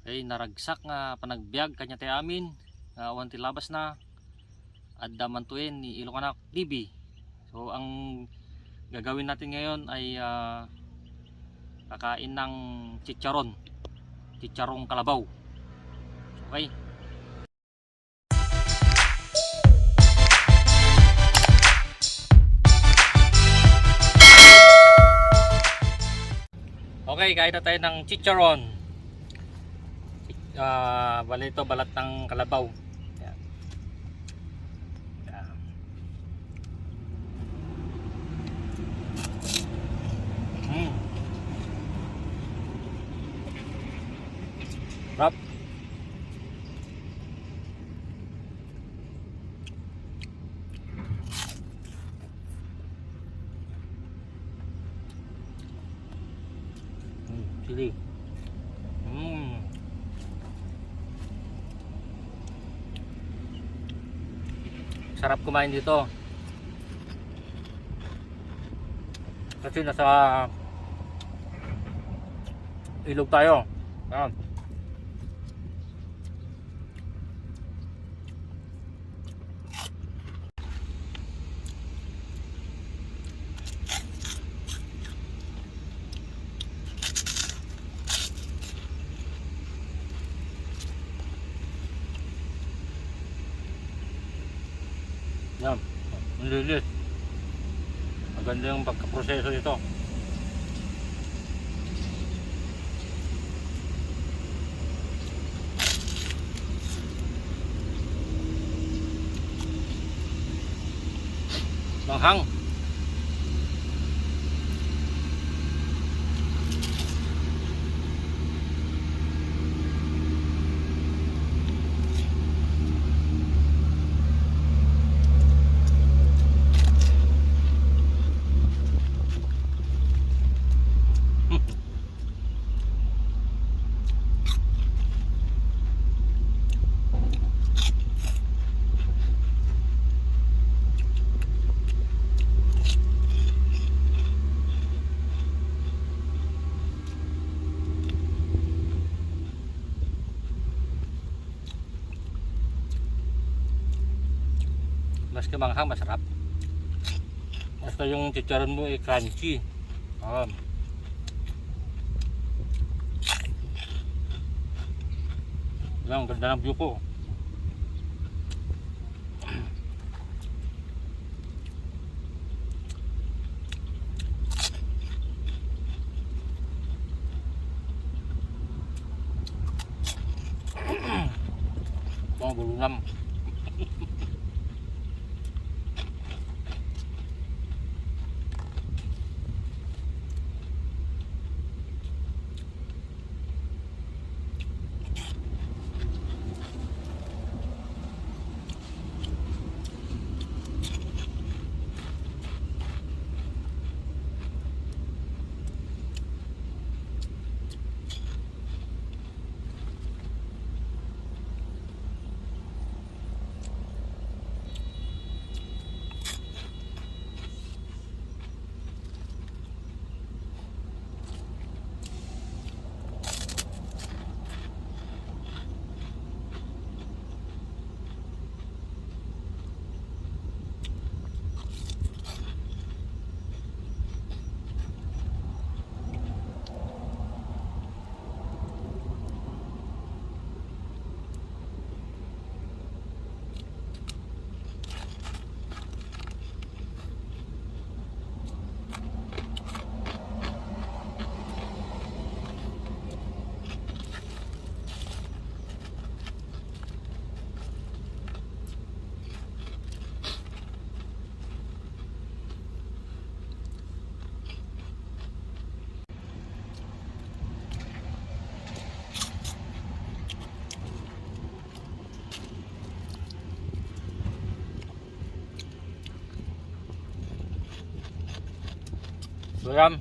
Kay naragsak nga panagbiag kanya tayo amin nga awan ti labas na adda man tuin ni Ilocana TV. So ang gagawin natin ngayon ay kakain ng chicharong kalabaw. Okay. Okay, kain na tayo ng chicharon. Bali ito balat ng kalabaw. Yan. Yan. Rap. Chili. Sarap kumain dito. Kasi nasa ilog tayo. Ayan. Yan, ang lilis. Maganda yung pagkaproseso nito. Manghang. Maski manghang masarap. Basta yung chicharon mo ay crunchy. Ang ganda ng view ko. Mga bulunam. So yan,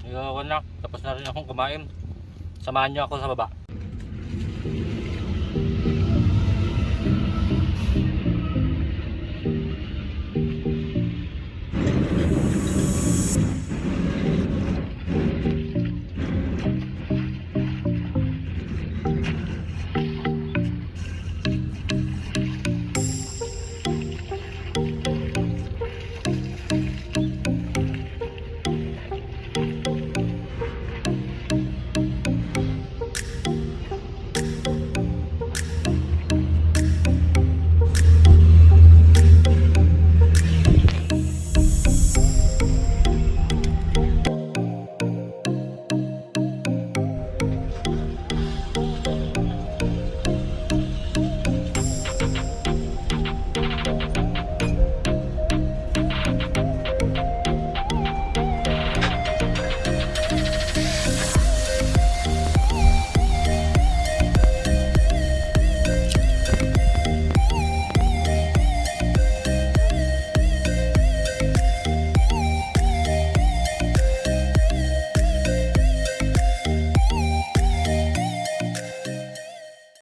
ako na, tapos na rin akong kumain. Samahan niyo ako sa baba.